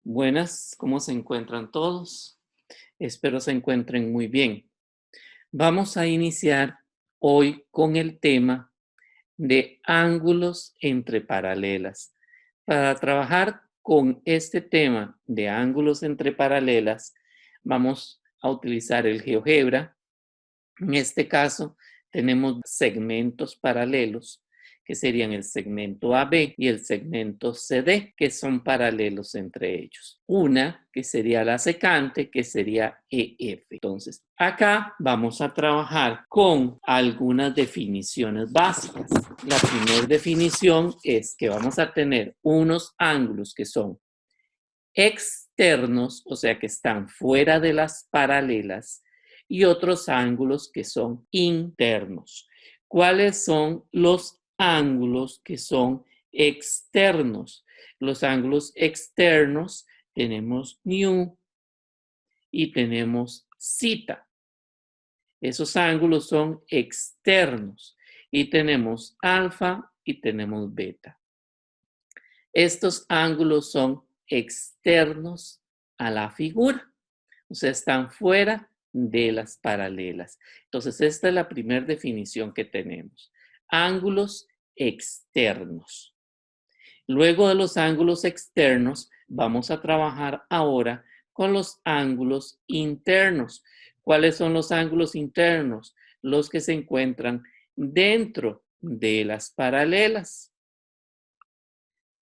Buenas, ¿cómo se encuentran todos? Espero se encuentren muy bien. Vamos a iniciar hoy con el tema de ángulos entre paralelas. Para trabajar con este tema de ángulos entre paralelas, vamos a utilizar el GeoGebra. En este caso, tenemos segmentos paralelos, que serían el segmento AB y el segmento CD, que son paralelos entre ellos. Una, que sería la secante, que sería EF. Entonces, acá vamos a trabajar con algunas definiciones básicas. La primera definición es que vamos a tener unos ángulos que son externos, o sea, que están fuera de las paralelas, y otros ángulos que son internos. ¿Cuáles son los ángulos que son externos? Los ángulos externos tenemos nu y tenemos zeta. Esos ángulos son externos y tenemos alfa y tenemos beta. Estos ángulos son externos a la figura, o sea, están fuera de las paralelas. Entonces, esta es la primera definición que tenemos. Ángulos externos. Luego de los ángulos externos, vamos a trabajar ahora con los ángulos internos. ¿Cuáles son los ángulos internos? Los que se encuentran dentro de las paralelas.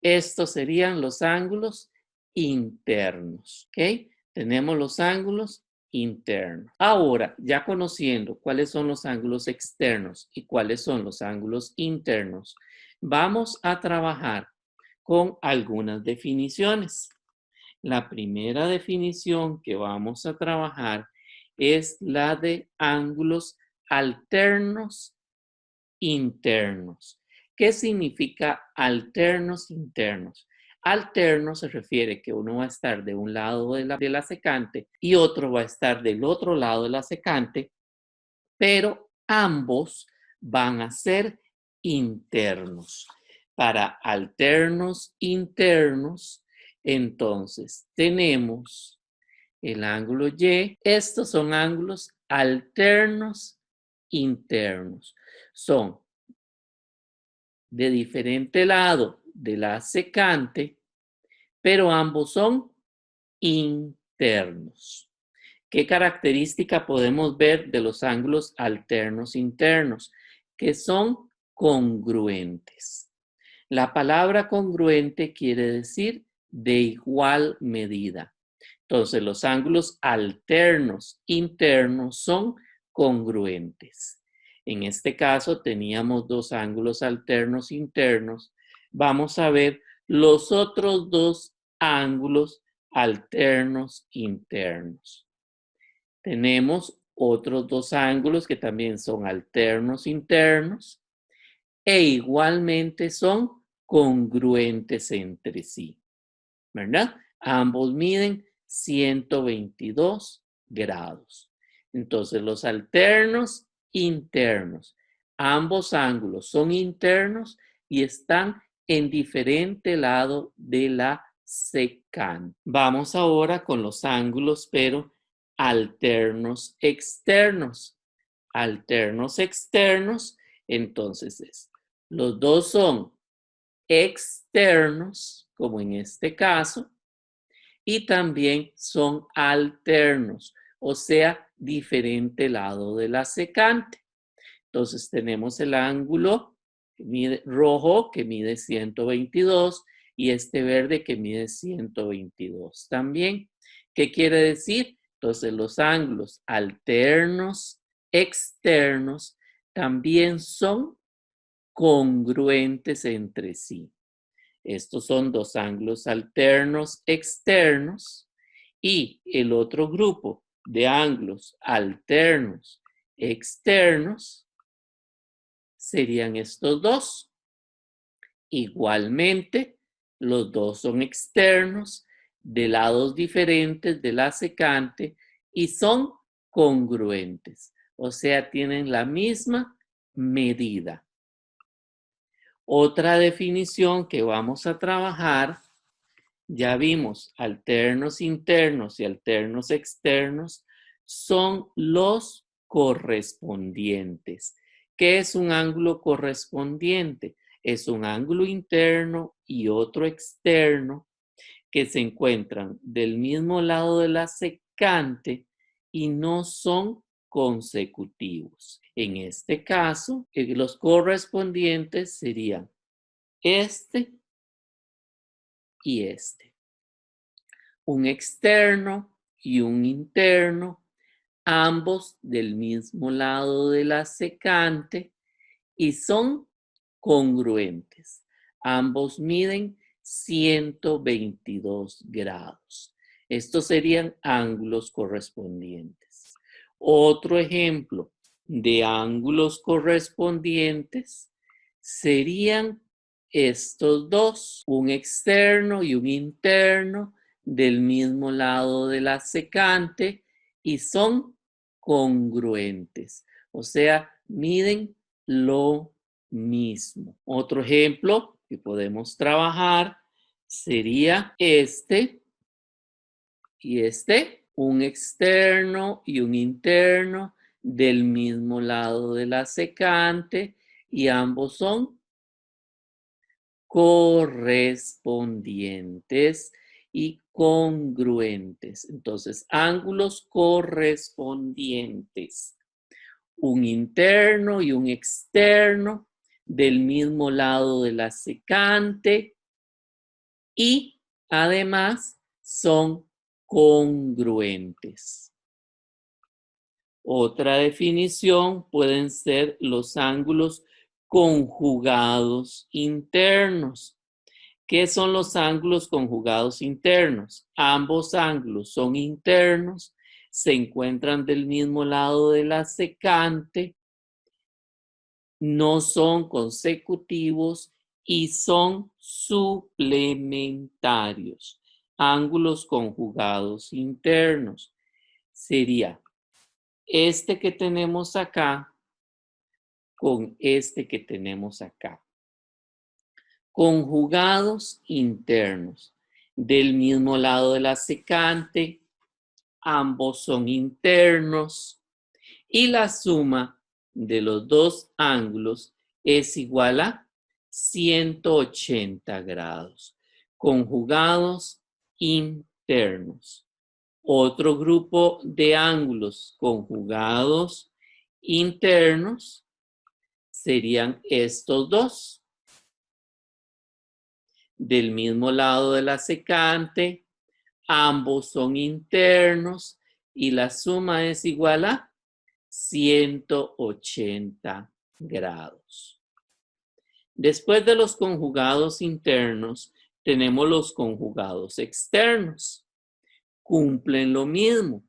Estos serían los ángulos internos, ¿ok? Tenemos los ángulos internos. Ahora, ya conociendo cuáles son los ángulos externos y cuáles son los ángulos internos, vamos a trabajar con algunas definiciones. La primera definición que vamos a trabajar es la de ángulos alternos internos. ¿Qué significa alternos internos? Alterno se refiere que uno va a estar de un lado de la secante y otro va a estar del otro lado de la secante, pero ambos van a ser internos. Para alternos internos, entonces tenemos el ángulo Y. Estos son ángulos alternos internos. Son de diferente lado de la secante, pero ambos son internos. ¿Qué característica podemos ver de los ángulos alternos internos? Que son congruentes. La palabra congruente quiere decir de igual medida. Entonces, los ángulos alternos internos son congruentes. En este caso, teníamos dos ángulos alternos internos. Vamos a ver los otros dos ángulos alternos internos. Tenemos otros dos ángulos que también son alternos internos e igualmente son congruentes entre sí, ¿verdad? Ambos miden 122 grados. Entonces, los alternos internos, ambos ángulos son internos y están en diferente lado de la secante. Vamos ahora con los ángulos, pero alternos externos. Alternos externos, entonces los dos son externos, como en este caso, y también son alternos, o sea, diferente lado de la secante. Entonces tenemos el ángulo rojo que mide 122 y este verde que mide 122 también. ¿Qué quiere decir? Entonces los ángulos alternos externos también son congruentes entre sí. Estos son dos ángulos alternos externos y el otro grupo de ángulos alternos externos serían estos dos. Igualmente, los dos son externos de lados diferentes de la secante y son congruentes, o sea, tienen la misma medida. Otra definición que vamos a trabajar Ya vimos, alternos internos y alternos externos son los correspondientes. ¿Qué es un ángulo correspondiente? Es un ángulo interno y otro externo que se encuentran del mismo lado de la secante y no son consecutivos. En este caso, los correspondientes serían este y este. Un externo y un interno, ambos del mismo lado de la secante y son congruentes. Ambos miden 122 grados. Estos serían ángulos correspondientes. Otro ejemplo de ángulos correspondientes serían estos dos, un externo y un interno del mismo lado de la secante y son congruentes, o sea, miden lo mismo. Otro ejemplo que podemos trabajar sería este y este, un externo y un interno del mismo lado de la secante y ambos son correspondientes y congruentes. Entonces, ángulos correspondientes. Un interno y un externo del mismo lado de la secante y además son congruentes. Otra definición pueden ser los ángulos conjugados internos. ¿Qué son los ángulos conjugados internos? Ambos ángulos son internos, se encuentran del mismo lado de la secante, no son consecutivos y son suplementarios. Ángulos conjugados internos sería este que tenemos acá con este que tenemos acá. Conjugados internos del mismo lado de la secante, ambos son internos y la suma de los dos ángulos es igual a 180 grados. Conjugados internos. Otro grupo de ángulos conjugados internos serían estos dos. Del mismo lado de la secante, ambos son internos y la suma es igual a 180 grados. Después de los conjugados internos, tenemos los conjugados externos. Cumplen lo mismo.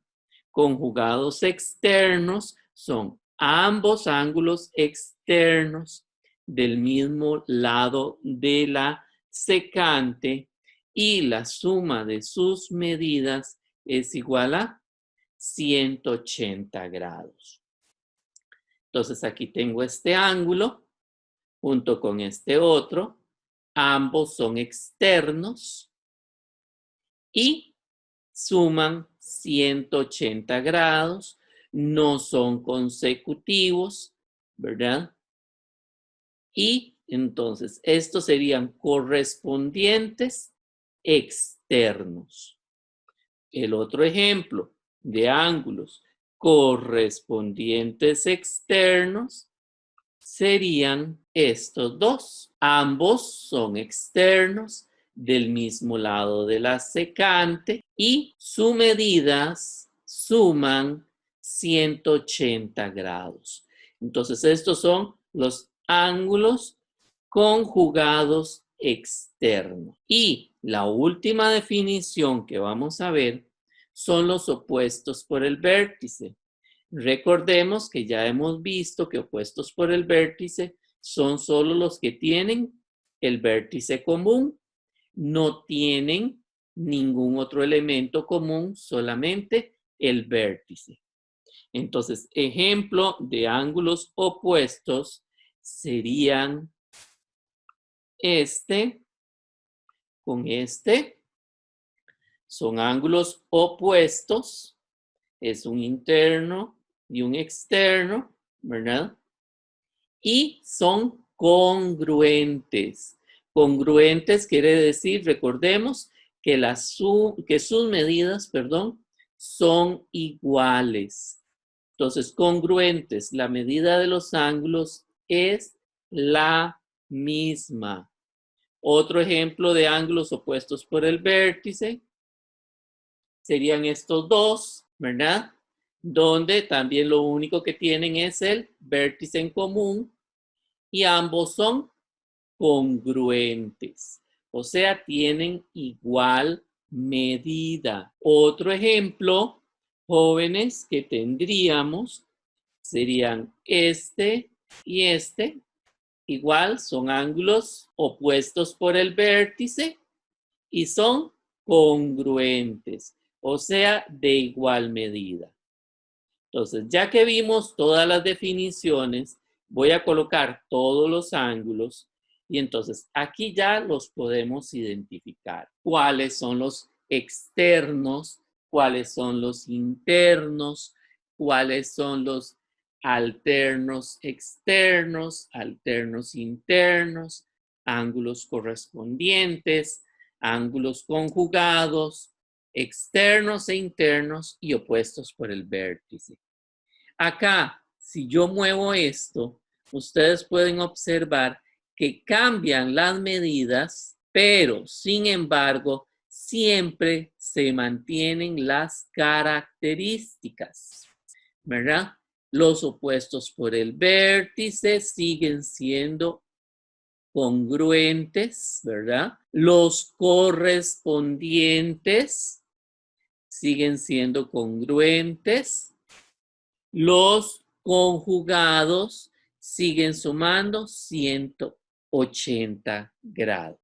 Conjugados externos son ambos ángulos externos del mismo lado de la secante y la suma de sus medidas es igual a 180 grados. Entonces aquí tengo este ángulo junto con este otro. Ambos son externos y suman 180 grados. No son consecutivos, ¿verdad? Y entonces estos serían correspondientes externos. El otro ejemplo de ángulos correspondientes externos serían estos dos. Ambos son externos del mismo lado de la secante y sus medidas suman 180 grados. Entonces estos son los ángulos conjugados externos. Y la última definición que vamos a ver son los opuestos por el vértice. Recordemos que ya hemos visto que opuestos por el vértice son solo los que tienen el vértice común, no tienen ningún otro elemento común, solamente el vértice. Entonces, ejemplo de ángulos opuestos serían este con este Son ángulos opuestos. Es un interno y un externo, ¿verdad? Y son congruentes. Congruentes quiere decir, recordemos, que, sus medidas, son iguales. Entonces, congruentes, la medida de los ángulos es la misma. Otro ejemplo de ángulos opuestos por el vértice serían estos dos, ¿verdad? Donde también lo único que tienen es el vértice en común y ambos son congruentes, o sea, tienen igual medida. Otro ejemplo, jóvenes, que tendríamos serían este y este. Igual son ángulos opuestos por el vértice y son congruentes, o sea, de igual medida. Entonces, ya que vimos todas las definiciones, voy a colocar todos los ángulos y entonces aquí ya los podemos identificar. ¿Cuáles son los externos? ¿Cuáles son los internos? ¿Cuáles son los alternos externos, alternos internos, ángulos correspondientes, ángulos conjugados, externos e internos y opuestos por el vértice? Acá, si yo muevo esto, ustedes pueden observar que cambian las medidas, pero sin embargo, siempre se mantienen las características, ¿verdad? Los opuestos por el vértice siguen siendo congruentes, ¿verdad? Los correspondientes siguen siendo congruentes. Los conjugados siguen sumando 180 grados.